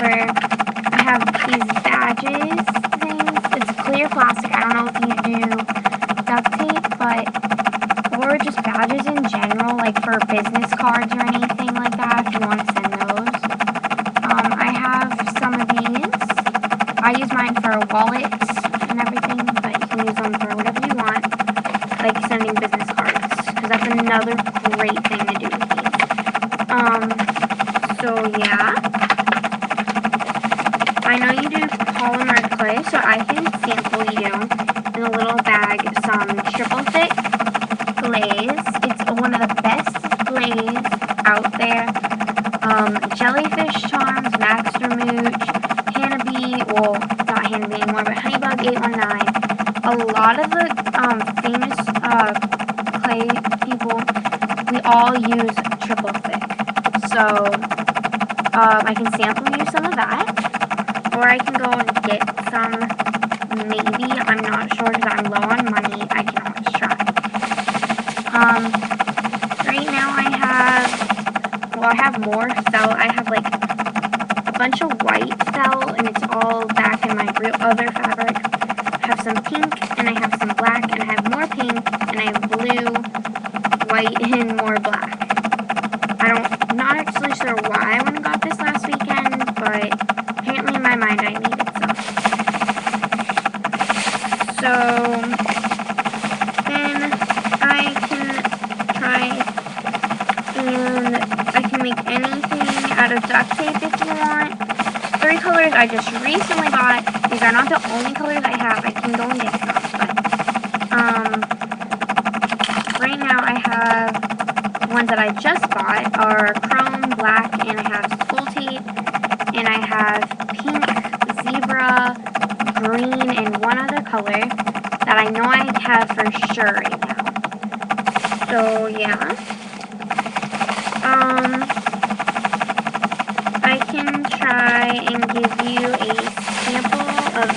whatever. I have these badges things. It's clear plastic. I don't know if you do duct tape, or just badges in general, like for business cards or anything like that, if you want to send those. I have some of these. I use mine for wallets and everything, but you can use them for whatever you want, like sending business cards, because that's another great thing to do with these. So yeah. I know you do polymer clay, so I can sample you in a little bag some triple thick glaze. It's one of the best glaze out there. Jellyfish Charms, Max Vermouth, Hannah-B, well, not Hannah-B anymore, but Honeybug 819. A lot of the famous clay people, we all use triple thick. So, I can sample you some of that. Or I can go and get some, maybe, I'm not sure because I'm low on money, I can always try. Right now I have more felt. I have like a bunch of white felt, and it's all back in my other fabric. I have some pink, and I have some black, and I have more pink, and I have blue, white, and more black. I'm not actually sure why I went and got this last weekend, but apparently in my mind I needed some. So then I can try, and I can make anything out of duct tape if you want. 3 colors I just recently bought. These are not the only colors I have. I can go and get some, but right now I have ones that I just bought are chrome, black, and I have school tape, and I have pink, zebra, green, and one other color that I know I have for sure right now. So yeah. I can try and give you a sample of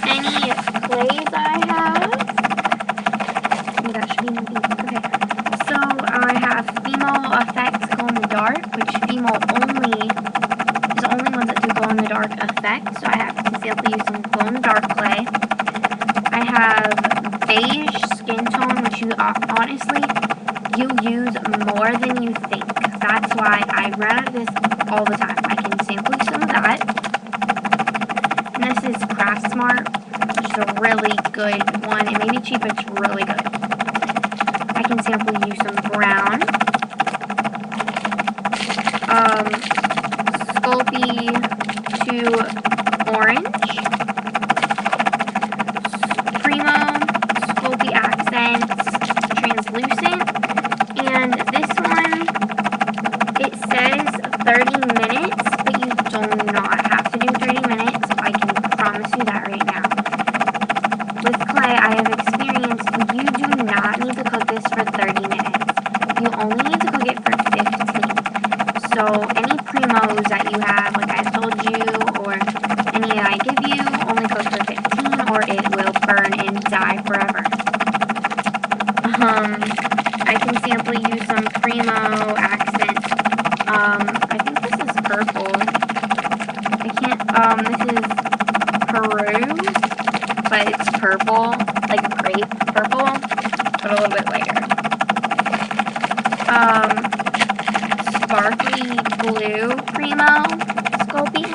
any clays I have. Oh, that should be maybe. Okay. So I have Fimo Effects Glow in the Dark, which Fimo only is the only ones that do glow in the dark effect. So I have to sample you some glow in the dark clay. I have beige skin tone, which you honestly you use more than you think. That's why I run out of this all the time. I can sample you some of that. And this is Craft Smart, which is a really good one. It may be cheap, but it's really good. I can sample you some brown. Sculpey 2 orange. Primo Sculpey Accents translucent. And this one, it says 30 minutes, but you do not have to do 30 minutes. I can promise you that right now. With clay, I have experienced you do not need to cook this for 30 minutes. You only need to cook it for 15. So any primos that you have, like I told you, or any that I give you, only cook for 15 or it will burn and die forever. I can sample you some Primo accents. I think this is purple. I can't, this is Peru, but it's purple, like grape purple, but a little bit lighter. Sparkly blue Primo Sculpey.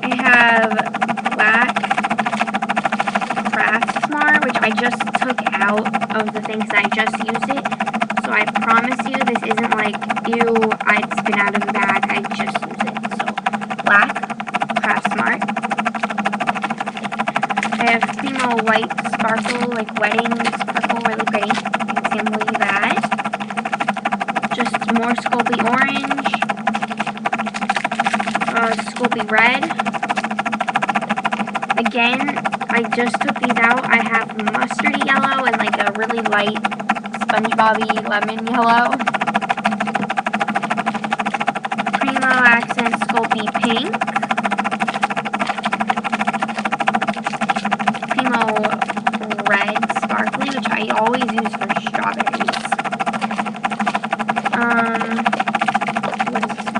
I have black Craft Smart, which I just took out of the thing because I just used it. So I promise you this isn't like, ew, it's been out of the bag. I just used it. So black Craft Smart. I have Fimo White Sparkle, like wedding sparkle, really pretty. I can sample you that. Just more Sculpey Orange. Sculpey Red. Again, I just took these out. I have mustardy yellow and like a really light SpongeBob-y lemon yellow. Primo Accent Sculpey Pink. Primo Red Sparkly, which I always use for strawberries. What is this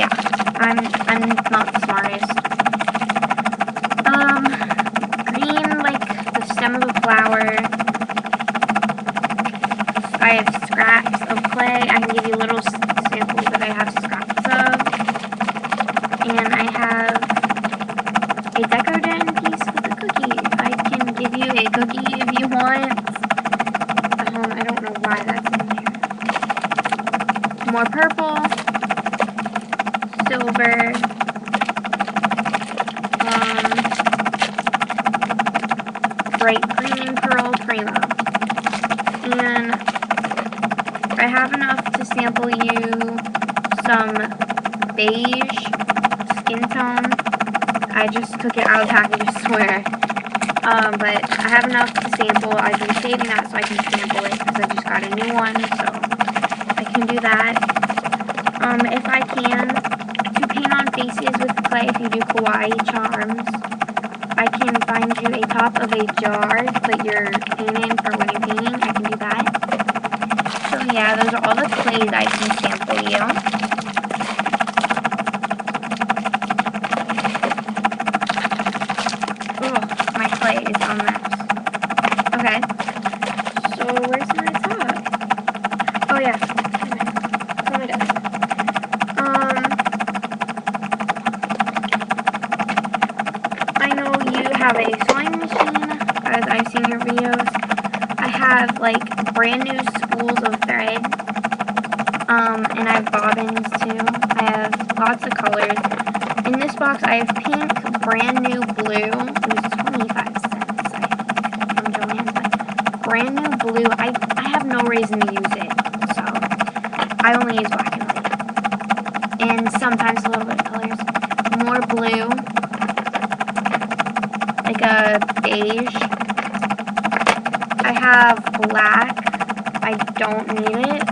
yeah, I'm not the smartest. Green, like the stem of a flower. I have scraps of clay. I can give you little samples that I have scraps of. And I have a Decoden piece with a cookie. I can give you a cookie if you want. I don't know why that's in there. More purple, silver, bright green, pearl, primo. And I have enough to sample you some beige skin tone. I just took it out of the package, I swear. But I have enough to sample. I've been saving that so I can sample it because I just got a new one, so I can do that. If I can, to paint on faces with clay, if you do kawaii charms, I can find you a top of a jar to put your paint in for when you're painting. I can do that. So yeah, those are all the clays I can sample you. My clay is on that. Okay. So where's my top? Oh yeah. It's on my desk. I know you have a sewing machine, as I've seen your videos. I have like brand new spools of thread. And I have bobbins too. I have lots of colors. In this box I have pink, brand new blue. It was 25 cents, I think, from Joann's, but brand new blue. I have no reason to use it, so I only use black and white. And sometimes a little bit of colors. More blue. Like a beige. I have black. I don't need it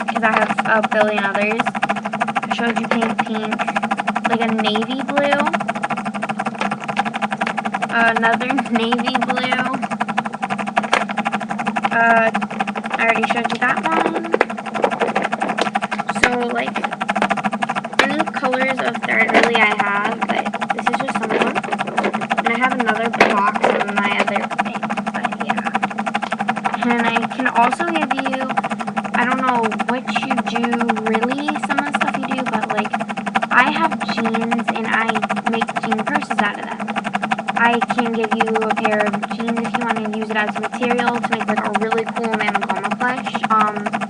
because I have a billion others. I showed you pink, like a navy blue. Another navy blue. I already showed you that one. So like any colors of thread really I have, but this is just some of them. And I have another box of my other thing, but yeah. And I can also give you, I don't know what you do really, some of the stuff you do, but like I have jeans and I make jean purses out of them. I can give you a pair of jeans if you want to use it as material to make like a really cool Mamagoma plush.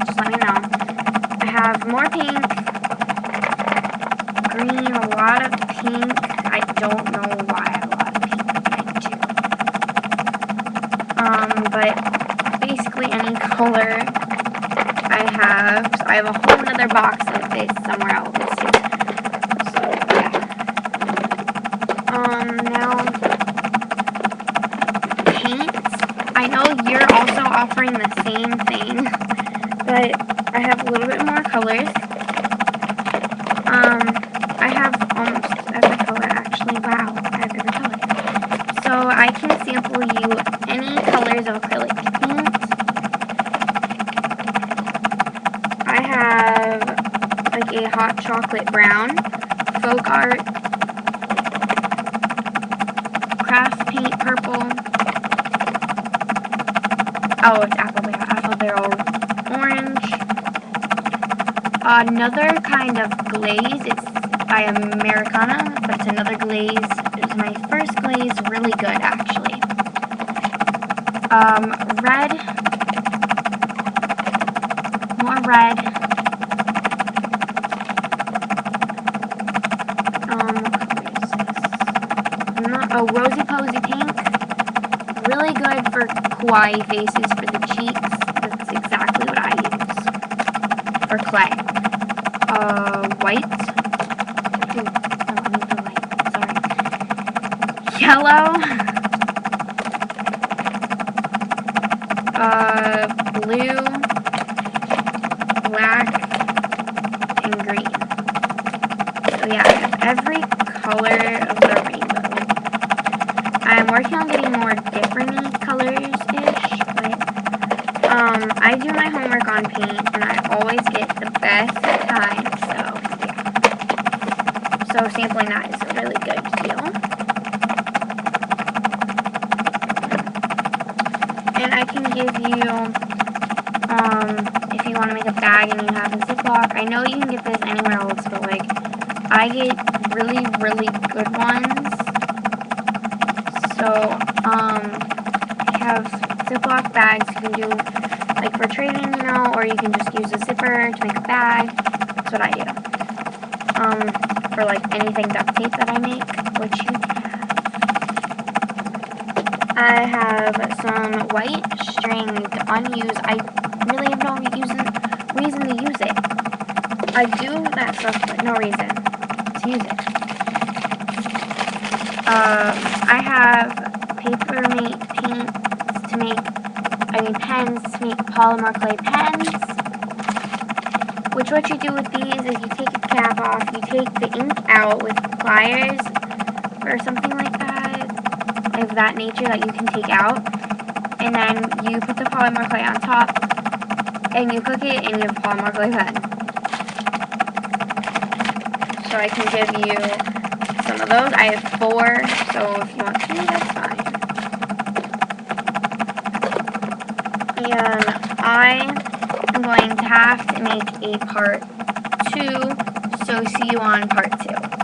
Just let me know. I have more pink, green, a lot of pink. I don't know why I have a lot of pink, but I do. But basically any color I have. So I have a whole other box of this somewhere else. So yeah. Now paints. I know you're also offering the same thing, but I have a little bit more colors. I have almost every color actually. Wow, I have every color. So I can sample you any colors of acrylic paint. I have like a hot chocolate brown, folk art, craft paint purple. Oh, it's apple barrel orange. Another kind of glaze. It's by Americana, but it's another glaze. It was my first glaze, really good actually. Red. More red. Oh, Rosy Posy pink. Really good for kawaii faces for the cheeks. That's exactly what I use for clay. White. Ooh, no, I need the white. Sorry. Yellow. Blue. Black. And green. So yeah, I have every color of the rainbow. I'm working on getting more different colors-ish, but I do my homework on paint, and I always get the best time, so yeah. So sampling that is a really good deal. And I can give you, if you want to make a bag and you have a Ziploc, I know you can get this anywhere else, but like, I get really, really good ones. So, I have Ziploc bags you can do, like for trading, you know, or you can just use a zipper to make a bag. That's what I do. For like anything duct tape that I make, which you can have. I have some white stringed unused. I really have no reason to use it. I do that stuff, but no reason to use it. I have Papermate paints to make, pens to make polymer clay pens. Which what you do with these is you take the cap off, you take the ink out with pliers or something like that, of that nature that you can take out, and then you put the polymer clay on top, and you cook it, and you have a polymer clay pen. So I can give you some of those. I have 4, so if you want 2, that's fine. And I am going to have to make a part 2, so see you on part 2.